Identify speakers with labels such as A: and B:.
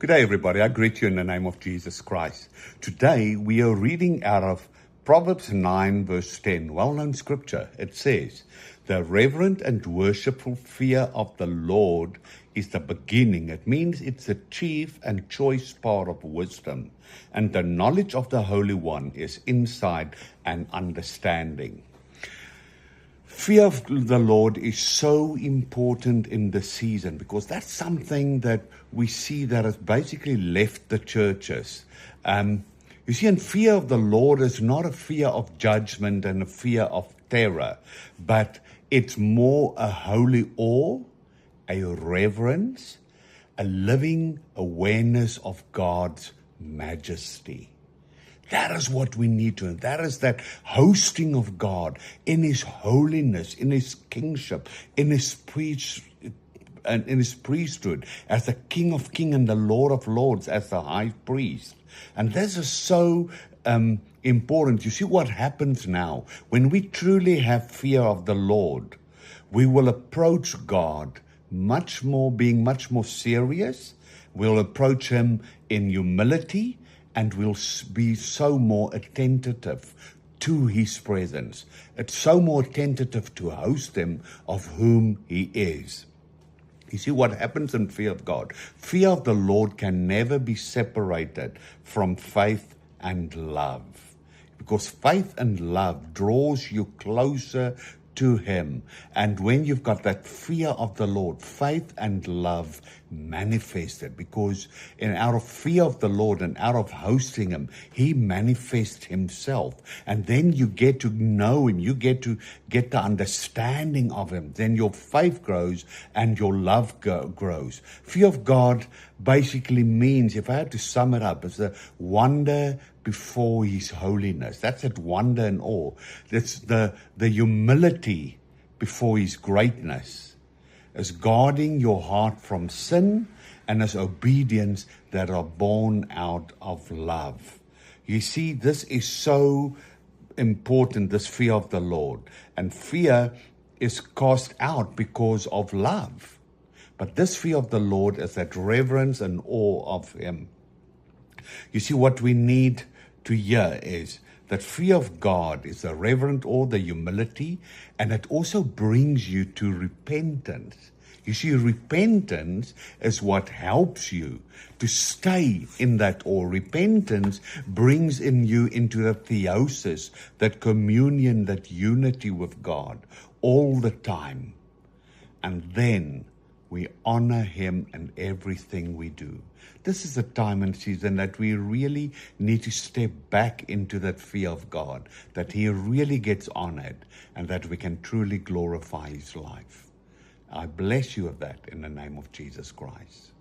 A: Good day, everybody. I greet you in the name of Jesus Christ. Today, we are reading out of Proverbs 9, verse 10, well-known scripture. It says, "The reverent and worshipful fear of the Lord is the beginning." It means it's the chief and choice part of wisdom. And the knowledge of the Holy One is insight and understanding. Fear of the Lord is so important in this season because that's something that we see that has basically left the churches. You see, and fear of the Lord is not a fear of judgment and a fear of terror, but it's more a holy awe, a reverence, a living awareness of God's majesty. That is what we need to. That is that hosting of God in His holiness, in His kingship, in His priesthood, as the King of Kings and the Lord of Lords, as the High Priest. And this is so important. You see what happens now when we truly have fear of the Lord. We will approach God being much more serious. We'll approach Him in humility. And we'll be so more attentive to His presence. It's so more attentive to host Him of whom He is. You see what happens in fear of God. Fear of the Lord can never be separated from faith and love. Because faith and love draws you closer to Him. And when you've got that fear of the Lord, faith and love manifested, because out of fear of the Lord and out of hosting Him, He manifests Himself. And then you get to know Him, you get to get the understanding of Him. Then your faith grows and your love grows. Fear of God basically means, if I had to sum it up, it's the wonder before His holiness. That's that wonder and awe. That's the humility before His greatness. As guarding your heart from sin and as obedience that are born out of love. You see, this is so important, this fear of the Lord. And fear is cast out because of love. But this fear of the Lord is that reverence and awe of Him. You see, what we need to hear is that fear of God is the reverent awe, the humility, and it also brings you to repentance. You see, repentance is what helps you to stay in that awe. Repentance brings in you into the theosis, that communion, that unity with God all the time. And then we honor Him in everything we do. This is a time and season that we really need to step back into that fear of God, that He really gets honored and that we can truly glorify His life. I bless you of that in the name of Jesus Christ.